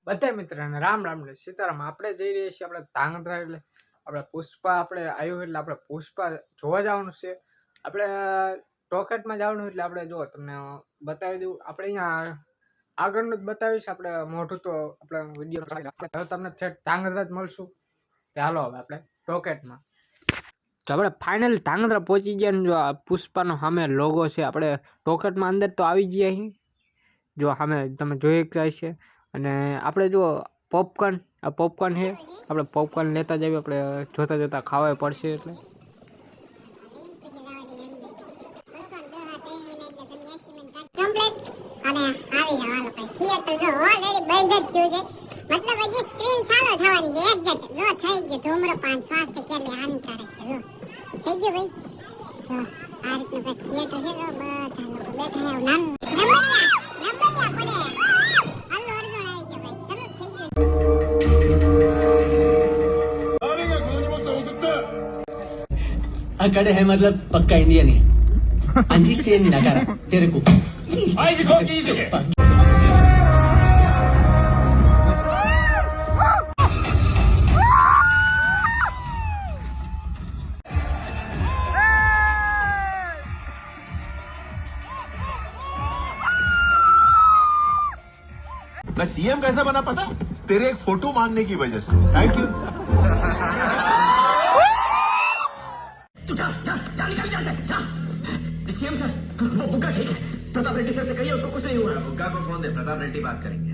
બધા મિત્રોને રામ રામ ને સીતારામ. આપણે જઈ રહ્યા છીએ આપણે ધાંગધ્રા, એટલે આપણે પુષ્પા આપણે આવ્યું એટલે આપણે પુષ્પા જોવા જવાનું છે. આપણે ટોકેટમાં જવાનું એટલે આપણે જો તમને બતાવી દઉં. આપણે અહીંયા આગળનું જ બતાવીશ. આપણે મોઢું તો આપણે વિડીયો તમને ધાંગધ્રા જ મળશું. ચાલો હવે આપણે ટોકેટમાં. તો આપણે ફાઇનલ ધાંગધ્રા પહોંચી ગયા ને જો આ પુષ્પાનો સામે લોગો છે. આપણે ટોકેટમાં અંદર તો આવી ગયા અહીં. જો સામે તમે જોઈ જાય છે. અને આપણે જો પોપકોર્ન, આ પોપકોર્ન છે. આપણે પોપકોર્ન લેતા જઈએ. આપણે જોતા જોતા ખાવા પડશે એટલે मतलब हજી સ્ક્રીન ચાલુ થવાની છે એક્ઝેક્ટ લો થઈ ગયું ધૂમ્રપાન સ્વાસ્થ્ય કે लिए हानिकारक છે લો થઈ ગયું ભાઈ તો આ રીતનું કંઈક થિયેટર છે તો બધા લોકો બેઠા છે નાનું નંબરિયા પડે હાલો અર્જુન આવી ગયો ભાઈ શરૂ થઈ ગયું अकड़े है मतलब पक्का इंडियन है अंजी स्टेन नकारा तेरे को आई दिखो कीजिए मैं सीएम कैसे बना पता तेरे एक फोटो मांगने की वजह से थैंक यू तू जा जा जा निकल जा जा सीएम सर वो बुग्गा ठीक है प्रताप रेड्डी सर से कहिए उसको कुछ नहीं हुआ बुग्गा को फोन दे प्रताप रेड्डी बात करेंगे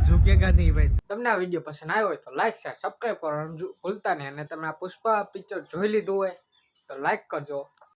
ઝુકેગા નહીં ભાઈ. તમને આ વિડીયો પસંદ આવ્યો હોય તો લાઈક શેર સબસ્ક્રાઈબ કરવાનું ભૂલતા નહીં. અને તમે આ પુષ્પા પિક્ચર જોઈ લીધું હોય તો લાઈક કરજો.